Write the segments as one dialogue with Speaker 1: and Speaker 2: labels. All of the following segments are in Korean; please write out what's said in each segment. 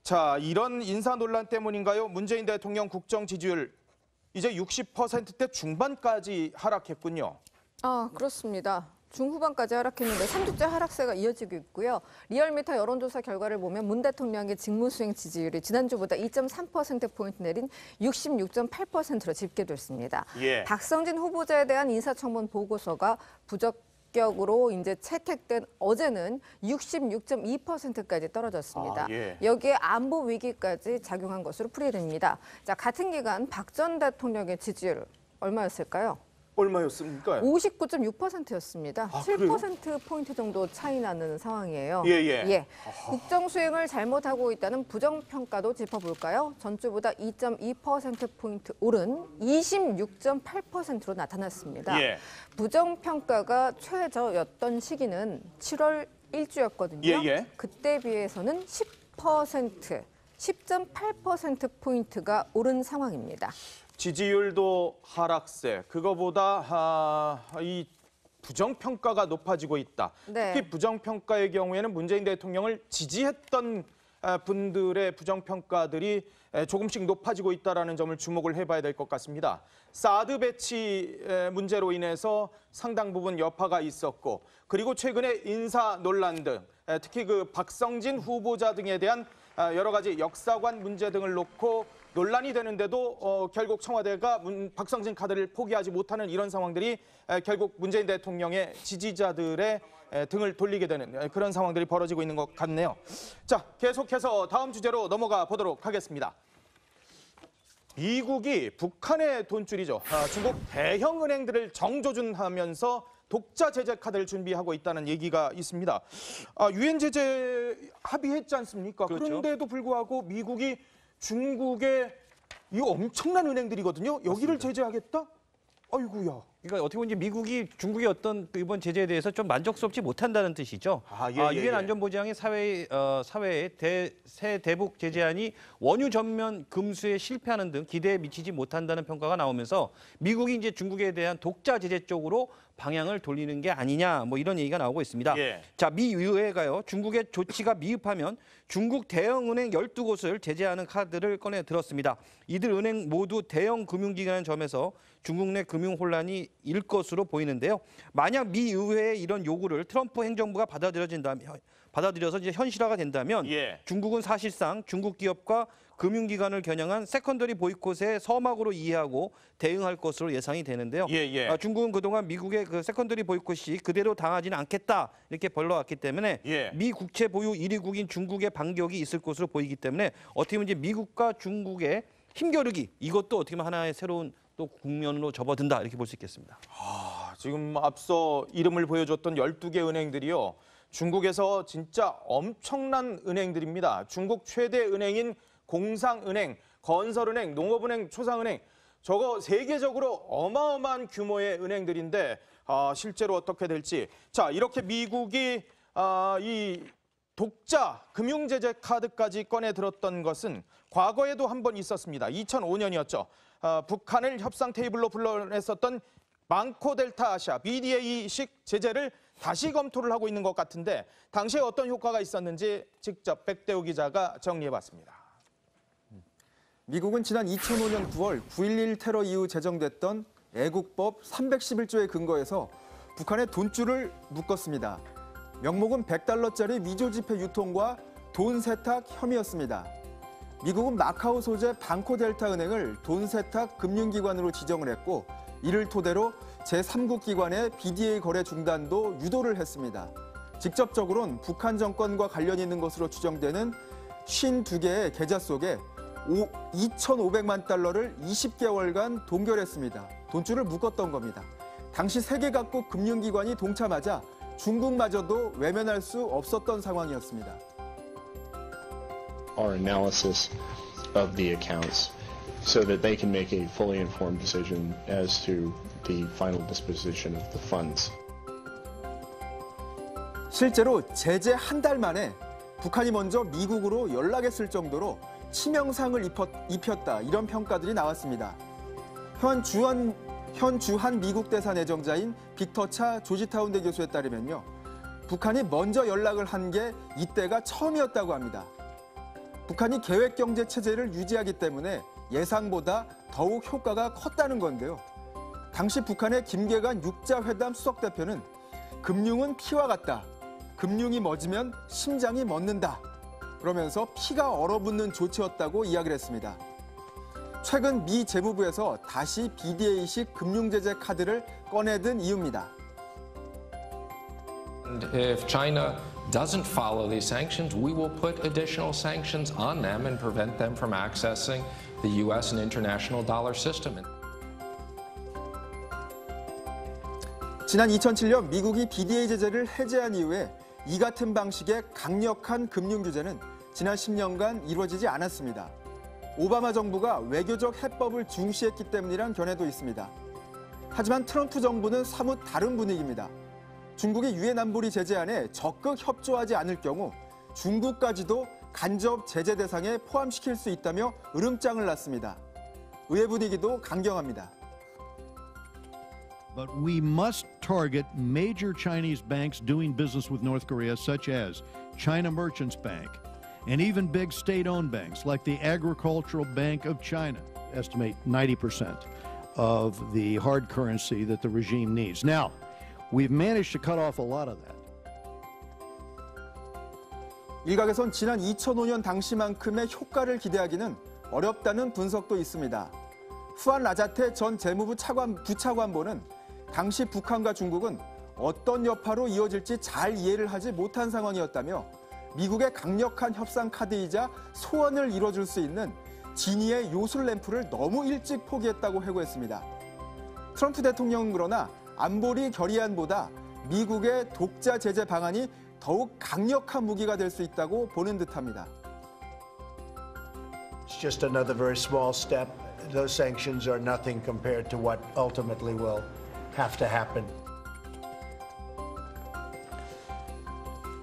Speaker 1: 자, 이런 인사 논란 때문인가요? 문재인 대통령 국정 지지율 이제 60%대 중반까지 하락했군요.
Speaker 2: 그렇습니다. 중후반까지 하락했는데 3주째 하락세가 이어지고 있고요. 리얼미터 여론조사 결과를 보면 문 대통령의 직무수행 지지율이 지난주보다 2.3%포인트 내린 66.8%로 집계됐습니다. 박성진 후보자에 대한 인사청문 보고서가 부적격으로 이제 채택된 어제는 66.2%까지 떨어졌습니다. 여기에 안보 위기까지 작용한 것으로 풀이됩니다. 자, 같은 기간 박 전 대통령의 지지율 얼마였을까요?
Speaker 1: 얼마였습니까?
Speaker 2: 59.6%였습니다. 7%포인트 정도 차이 나는 상황이에요. 예. 국정 수행을 잘못하고 있다는 부정평가도 짚어볼까요? 전주보다 2.2%포인트 오른 26.8%로 나타났습니다. 부정평가가 최저였던 시기는 7월 1주였거든요. 그때 비해서는 10.8%포인트가 오른 상황입니다.
Speaker 1: 지지율도 하락세, 그거보다 이 부정평가가 높아지고 있다. 특히 부정평가의 경우에는 문재인 대통령을 지지했던 분들의 부정평가들이 조금씩 높아지고 있다는 점을 주목을 해봐야 될 것 같습니다. 사드 배치 문제로 인해서 상당 부분 여파가 있었고, 그리고 최근에 인사 논란 등 특히 그 박성진 후보자 등에 대한 여러 가지 역사관 문제 등을 놓고 논란이 되는데도 결국 청와대가 박성진 카드를 포기하지 못하는 이런 상황들이 결국 문재인 대통령의 지지자들의 등을 돌리게 되는 그런 상황들이 벌어지고 있는 것 같네요. 자, 계속해서 다음 주제로 넘어가 보도록 하겠습니다. 미국이 북한의 돈줄이죠. 중국 대형 은행들을 정조준하면서 독자 제재 카드를 준비하고 있다는 얘기가 있습니다. 유엔 제재 합의했지 않습니까? 그런데도 불구하고 미국이 중국의 이 엄청난 은행들이거든요. 여기를 제재하겠다? 아이고야.
Speaker 3: 그러니까 어떻게 보면 미국이 중국의 어떤 이번 제재에 대해서 좀 만족스럽지 못한다는 뜻이죠. 유엔 안전보장의 사회의 새 대북 제재안이 원유 전면 금수에 실패하는 등 기대에 미치지 못한다는 평가가 나오면서 미국이 이제 중국에 대한 독자 제재 쪽으로 방향을 돌리는 게 아니냐, 뭐 이런 얘기가 나오고 있습니다. 자, 미 의회가요, 중국의 조치가 미흡하면 중국 대형 은행 12곳을 제재하는 카드를 꺼내 들었습니다. 이들 은행 모두 대형 금융기관인 점에서 중국 내 금융 혼란이 일 것으로 보이는데요. 만약 미 의회의 이런 요구를 트럼프 행정부가 받아들여서 이제 현실화가 된다면 중국은 사실상 중국 기업과 금융기관을 겨냥한 세컨더리 보이콧의 서막으로 이해하고 대응할 것으로 예상이 되는데요. 중국은 그동안 미국의 그 세컨더리 보이콧이 그대로 당하지는 않겠다 이렇게 벌러왔기 때문에 미 국채 보유 1위국인 중국의 반격이 있을 것으로 보이기 때문에 어떻게 보면 이제 미국과 중국의 힘겨루기, 이것도 어떻게 보면 하나의 새로운 또 국면으로 접어든다 이렇게 볼 수 있겠습니다.
Speaker 1: 지금 앞서 이름을 보여줬던 12개 은행들이요, 중국에서 진짜 엄청난 은행들입니다. 중국 최대 은행인 공상은행, 건설은행, 농업은행, 초상은행, 저거 세계적으로 어마어마한 규모의 은행들인데 실제로 어떻게 될지. 자, 이렇게 미국이 이 독자 금융제재 카드까지 꺼내 들었던 것은 과거에도 한 번 있었습니다. 2005년이었죠. 북한을 협상 테이블로 불러냈었던 망코델타 아시아 BDA식 제재를 다시 검토를 하고 있는 것 같은데 당시에 어떤 효과가 있었는지 직접 백대우 기자가 정리해봤습니다.
Speaker 4: 미국은 지난 2005년 9월 9.11 테러 이후 제정됐던 애국법 311조에 근거해서 북한의 돈줄을 묶었습니다. 명목은 $100짜리 위조 지폐 유통과 돈 세탁 혐의였습니다. 미국은 마카오 소재 방코델타 은행을 돈 세탁 금융기관으로 지정을 했고, 이를 토대로 제3국 기관의 BDA 거래 중단도 유도를 했습니다. 직접적으로는 북한 정권과 관련이 있는 것으로 추정되는 52개의 계좌 속에 $2,500만 20개월간 동결했습니다. 돈줄을 묶었던 겁니다. 당시 세계 각국 금융기관이 동참하자 중국마저도 외면할 수 없었던 상황이었습니다.
Speaker 5: Our analysis of the accounts so that they can make a fully informed decision as to the final disposition of the funds.
Speaker 4: 실제로 제재 한 달 만에 북한이 먼저 미국으로 연락했을 정도로 치명상을 입혔다, 이런 평가들이 나왔습니다. 현 주한 미국 대사 내정자인 빅터 차 조지타운대 교수에 따르면요, 북한이 먼저 연락을 한 게 이때가 처음이었다고 합니다. 북한이 계획 경제 체제를 유지하기 때문에 예상보다 더욱 효과가 컸다는 건데요. 당시 북한의 김계관 육자회담 수석대표는 금융은 피와 같다. 금융이 멎으면 심장이 멎는다. 그러면서 피가 얼어붙는 조치였다고 이야기를 했습니다. 최근 미 재무부에서 다시 BDA식 금융제재 카드를 꺼내든 이유입니다.
Speaker 6: If China doesn't follow these sanctions, we will put additional sanctions on them and prevent them from accessing the U.S. and international dollar system.
Speaker 4: 지난 2007년 미국이 BDA 제재를 해제한 이후에 이 같은 방식의 강력한 금융 규제는 지난 10년간 이루어지지 않았습니다. 오바마 정부가 외교적 해법을 중시했기 때문이란 견해도 있습니다. 하지만 트럼프 정부는 사뭇 다른 분위기입니다. 중국이 유엔 안보리 제재안에 적극 협조하지 않을 경우 중국까지도 간접 제재 대상에 포함시킬 수 있다며 으름장을 놨습니다. 의회 분위기도 강경합니다.
Speaker 7: But we must target major Chinese banks doing business with North Korea, such as China Merchants Bank, and even big state-owned banks like the Agricultural Bank of China. Estimate 90% of the hard currency that the regime needs. Now, we've managed to cut off a lot of that.
Speaker 4: 일각에선 지난 2005년 당시만큼의 효과를 기대하기는 어렵다는 분석도 있습니다. 후안 라자테 전 재무부 부차관보는 당시 북한과 중국은 어떤 여파로 이어질지 잘 이해를 하지 못한 상황이었다며 미국의 강력한 협상 카드이자 소원을 이뤄줄 수 있는 진위의 요술 램프를 너무 일찍 포기했다고 해고했습니다. 트럼프 대통령은 그러나 안보리 결의안보다 미국의 독자 제재 방안이 더욱 강력한 무기가 될 수 있다고 보는 듯합니다.
Speaker 8: It's just another very small step. Those sanctions are nothing compared to what ultimately will have to happen.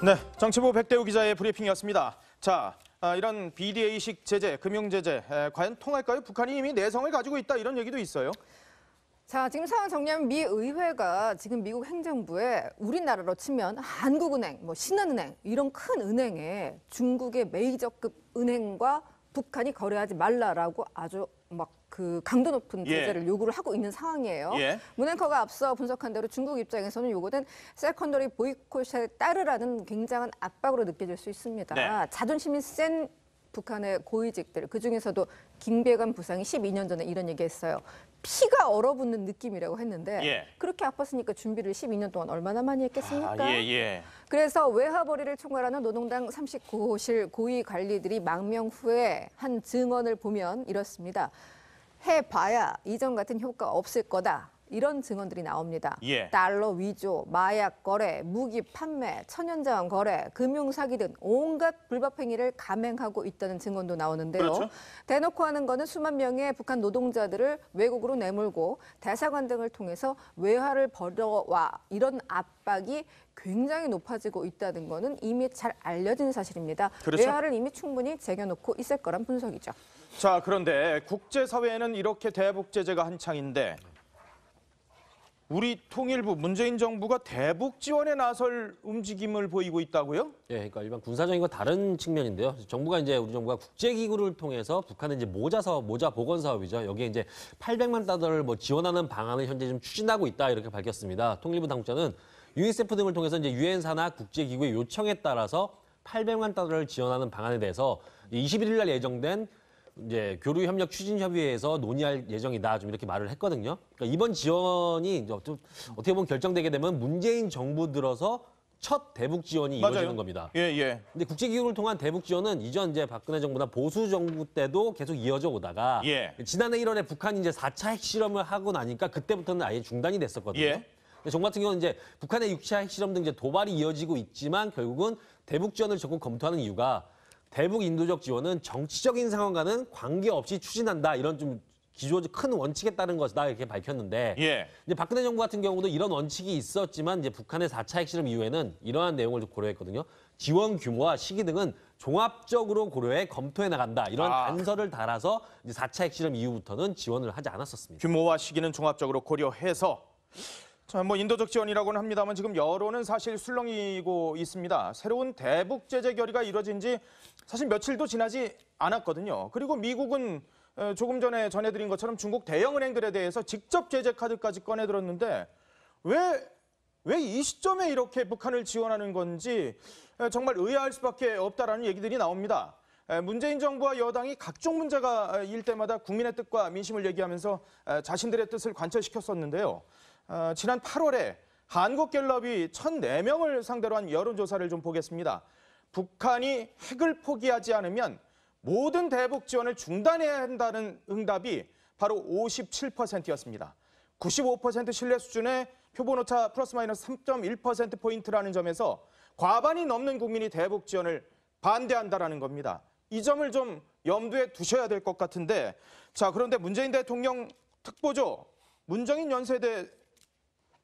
Speaker 1: 네, 정치부 백대우 기자의 브리핑이었습니다. 자, 이런 BDA식 제재, 금융제재 과연 통할까요? 북한이 이미 내성을 가지고 있다 이런 얘기도 있어요.
Speaker 2: 자, 지금 상황 정리하면 미 의회가 지금 미국 행정부에 우리나라로 치면 한국은행, 신한은행 이런 큰 은행에 중국의 메이저급 은행과 북한이 거래하지 말라라고 아주 그 강도 높은 제재를 요구를 하고 있는 상황이에요. 문앵커가 앞서 분석한 대로 중국 입장에서는 요거는 세컨더리 보이콧에 따르라는 굉장한 압박으로 느껴질 수 있습니다.
Speaker 1: 네.
Speaker 2: 자존심이 센 북한의 고위직들, 그중에서도 김계관 부상이 12년 전에 이런 얘기했어요. 피가 얼어붙는 느낌이라고 했는데 그렇게 아팠으니까 준비를 12년 동안 얼마나 많이 했겠습니까? 그래서 외화벌이를 총괄하는 노동당 39호실 고위 관리들이 망명 후에 한 증언을 보면 이렇습니다. 해봐야 이전 같은 효과 없을 거다. 이런 증언들이 나옵니다. 달러 위조, 마약 거래, 무기 판매, 천연자원 거래, 금융사기 등 온갖 불법 행위를 감행하고 있다는 증언도 나오는데요.
Speaker 1: 그렇죠.
Speaker 2: 대놓고 하는 거는 수만 명의 북한 노동자들을 외국으로 내몰고 대사관 등을 통해서 외화를 벌어와 이런 압박이 굉장히 높아지고 있다는 거는 이미 잘 알려진 사실입니다.
Speaker 1: 그렇죠.
Speaker 2: 외화를 이미 충분히 쟁여놓고 있을 거란 분석이죠.
Speaker 1: 자, 그런데 국제사회에는 이렇게 대북 제재가 한창인데 우리 통일부 문재인 정부가 대북 지원에 나설 움직임을 보이고 있다고요?
Speaker 9: 예, 그러니까 일반 군사적인 건 다른 측면인데요. 정부가 우리 정부가 국제기구를 통해서 북한의 모자 사업, 모자 복원 사업이죠. 여기에 이제 800만 달러를 지원하는 방안을 현재 좀 추진하고 있다 이렇게 밝혔습니다. 통일부 당국자는 유니세프 등을 통해서 이제 유엔사나 국제기구의 요청에 따라서 800만 달러를 지원하는 방안에 대해서 21일 날 예정된 이제 교류 협력 추진 협의회에서 논의할 예정이다 좀 이렇게 말을 했거든요. 그러니까 이번 지원이 좀 어떻게 보면 결정되게 되면 문재인 정부 들어서 첫 대북 지원이 이루어지는 겁니다. 근데 국제기구를 통한 대북 지원은 이전 이제 박근혜 정부나 보수 정부 때도 계속 이어져 오다가 지난해 1월에 북한이 이제 4차 핵실험을 하고 나니까 그때부터는 아예 중단이 됐었거든요. 근데 정부 같은 경우는 이제 북한의 6차 핵실험 등 이제 도발이 이어지고 있지만 결국은 대북 지원을 적극 검토하는 이유가 대북 인도적 지원은 정치적인 상황과는 관계없이 추진한다. 이런 좀 기조적 큰 원칙에 따른 것이다. 이렇게 밝혔는데 이제 박근혜 정부 같은 경우도 이런 원칙이 있었지만 이제 북한의 4차 핵실험 이후에는 이러한 내용을 고려했거든요. 지원 규모와 시기 등은 종합적으로 고려해 검토해 나간다. 이런 단서를 달아서 이제 4차 핵실험 이후부터는 지원을 하지 않았었습니다.
Speaker 1: 규모와 시기는 종합적으로 고려해서 자, 뭐 인도적 지원이라고는 합니다만 지금 여론은 사실 술렁이고 있습니다. 새로운 대북 제재 결의가 이뤄진 지 사실 며칠도 지나지 않았거든요. 그리고 미국은 조금 전에 전해드린 것처럼 중국 대형은행들에 대해서 직접 제재 카드까지 꺼내들었는데 왜 이 시점에 이렇게 북한을 지원하는 건지 정말 의아할 수밖에 없다라는 얘기들이 나옵니다. 문재인 정부와 여당이 각종 문제가 일 때마다 국민의 뜻과 민심을 얘기하면서 자신들의 뜻을 관철시켰었는데요. 지난 8월에 한국갤럽이 1,004명을 상대로 한 여론조사를 좀 보겠습니다. 북한이 핵을 포기하지 않으면 모든 대북 지원을 중단해야 한다는 응답이 바로 57%였습니다. 95% 신뢰 수준의 표본오차 플러스 마이너스 3.1%포인트라는 점에서 과반이 넘는 국민이 대북 지원을 반대한다라는 겁니다. 이 점을 좀 염두에 두셔야 될 것 같은데, 자, 그런데 문재인 대통령 특보죠. 문정인 연세대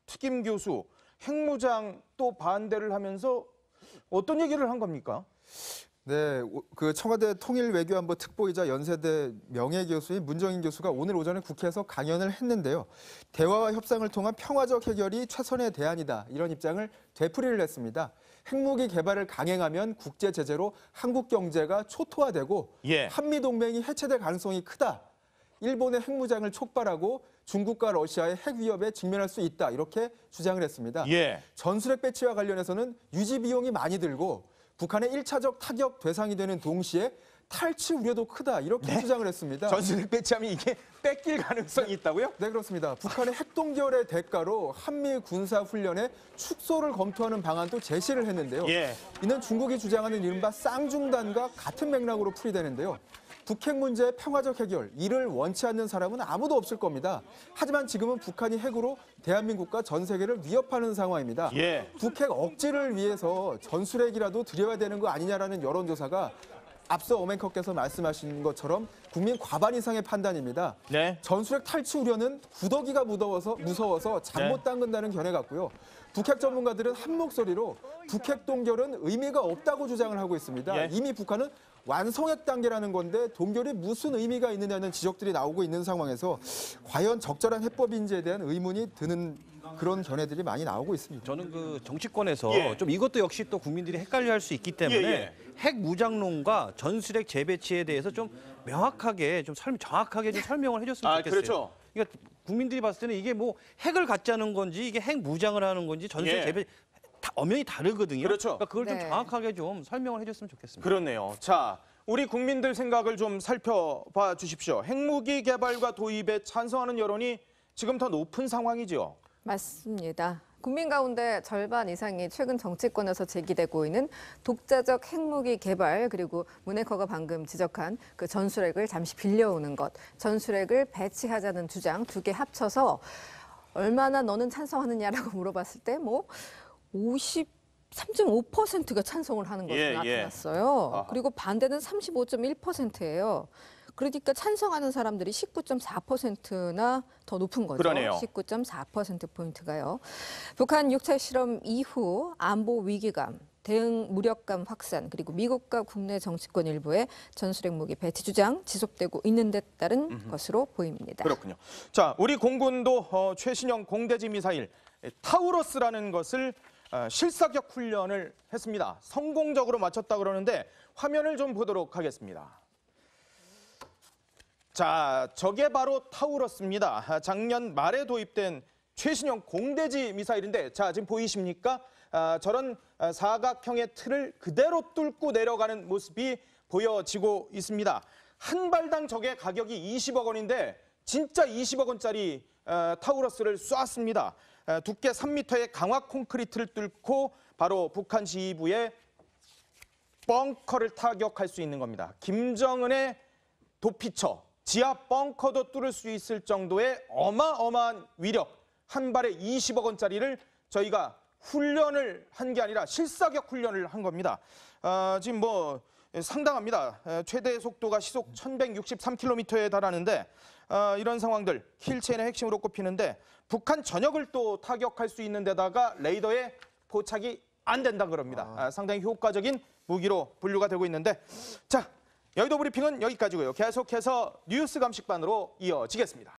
Speaker 1: 특임 교수, 핵무장 또 반대를 하면서 어떤 얘기를 한 겁니까?
Speaker 4: 네, 그 청와대 통일외교안보 특보이자 연세대 명예교수인 문정인 교수가 오늘 오전에 국회에서 강연을 했는데요. 대화와 협상을 통한 평화적 해결이 최선의 대안이다. 이런 입장을 되풀이를 했습니다. 핵무기 개발을 강행하면 국제 제재로 한국 경제가 초토화되고 한미동맹이 해체될 가능성이 크다. 일본의 핵무장을 촉발하고 중국과 러시아의 핵 위협에 직면할 수 있다. 이렇게 주장을 했습니다. 전술핵 배치와 관련해서는 유지 비용이 많이 들고 북한의 1차적 타격 대상이 되는 동시에 탈취 우려도 크다. 이렇게 주장을 했습니다.
Speaker 1: 전술핵 배치하면 이게 뺏길 가능성이 있다고요?
Speaker 4: 네, 그렇습니다. 북한의 핵동결의 대가로 한미 군사 훈련의 축소를 검토하는 방안도 제시를 했는데요. 이는 중국이 주장하는 이른바 쌍중단과 같은 맥락으로 풀이되는데요. 북핵 문제의 평화적 해결, 이를 원치 않는 사람은 아무도 없을 겁니다. 하지만 지금은 북한이 핵으로 대한민국과 전 세계를 위협하는 상황입니다. 북핵 억지를 위해서 전술핵이라도 들여야 되는 거 아니냐라는 여론조사가 앞서 오맨커께서 말씀하신 것처럼 국민 과반 이상의 판단입니다. 전술핵 탈취 우려는 구더기가 무서워서 잘못 담근다는 견해 같고요. 북핵 전문가들은 한 목소리로 북핵 동결은 의미가 없다고 주장을 하고 있습니다. 이미 북한은 완성핵 단계라는 건데 동결이 무슨 의미가 있느냐는 지적들이 나오고 있는 상황에서 과연 적절한 해법인지에 대한 의문이 드는 그런 견해들이 많이 나오고 있습니다.
Speaker 3: 저는 그 정치권에서 좀 이것도 역시 또 국민들이 헷갈려할 수 있기 때문에 핵 무장론과 전술핵 재배치에 대해서 좀 명확하게 정확하게 좀 설명을 해줬으면 좋겠어요.
Speaker 1: 그렇죠.
Speaker 3: 그러니까 국민들이 봤을 때는 이게 뭐 핵을 갖자는 건지 이게 핵 무장을 하는 건지 전술핵 재배치 다 엄연히 다르거든요. 그러니까 그걸 좀 정확하게 좀 설명을 해줬으면 좋겠습니다.
Speaker 1: 그렇네요. 자, 우리 국민들 생각을 좀 살펴봐 주십시오. 핵무기 개발과 도입에 찬성하는 여론이 지금 더 높은 상황이죠.
Speaker 2: 맞습니다. 국민 가운데 절반 이상이 최근 정치권에서 제기되고 있는 독자적 핵무기 개발, 그리고 문해커가 방금 지적한 그 전술핵을 잠시 빌려오는 것, 전술핵을 배치하자는 주장 두 개 합쳐서 얼마나 너는 찬성하느냐라고 물어봤을 때 뭐 53.5%가 찬성을 하는 것으로 나타났어요. 그리고 반대는 35.1%예요. 그러니까 찬성하는 사람들이 19.4%나 더 높은 거죠.
Speaker 1: 그러네요.
Speaker 2: 19.4%포인트가요. 북한 6차 실험 이후 안보 위기감, 대응 무력감 확산, 그리고 미국과 국내 정치권 일부의 전술핵 무기 배치 주장 지속되고 있는 데 따른 것으로 보입니다.
Speaker 1: 그렇군요. 자, 우리 공군도 최신형 공대지 미사일 타우러스라는 것을 실사격 훈련을 했습니다. 성공적으로 마쳤다 그러는데 화면을 좀 보도록 하겠습니다. 자, 저게 바로 타우러스입니다. 작년 말에 도입된 최신형 공대지 미사일인데, 자, 지금 보이십니까? 저런 사각형의 틀을 그대로 뚫고 내려가는 모습이 보여지고 있습니다. 한 발당 저게 가격이 20억 원인데 진짜 20억 원짜리 타우러스를 쐈습니다. 두께 3m의 강화 콘크리트를 뚫고 바로 북한 지휘부의 벙커를 타격할 수 있는 겁니다. 김정은의 도피처, 지하 벙커도 뚫을 수 있을 정도의 어마어마한 위력, 한 발에 20억 원짜리를 저희가 훈련을 한 게 아니라 실사격 훈련을 한 겁니다. 지금 뭐 상당합니다. 최대 속도가 시속 1163km에 달하는데 이런 상황들 킬체인의 핵심으로 꼽히는데 북한 전역을 또 타격할 수 있는 데다가 레이더에 포착이 안 된다 그럽니다. 상당히 효과적인 무기로 분류가 되고 있는데, 자, 여의도 브리핑은 여기까지고요. 계속해서 뉴스 감식반으로 이어지겠습니다.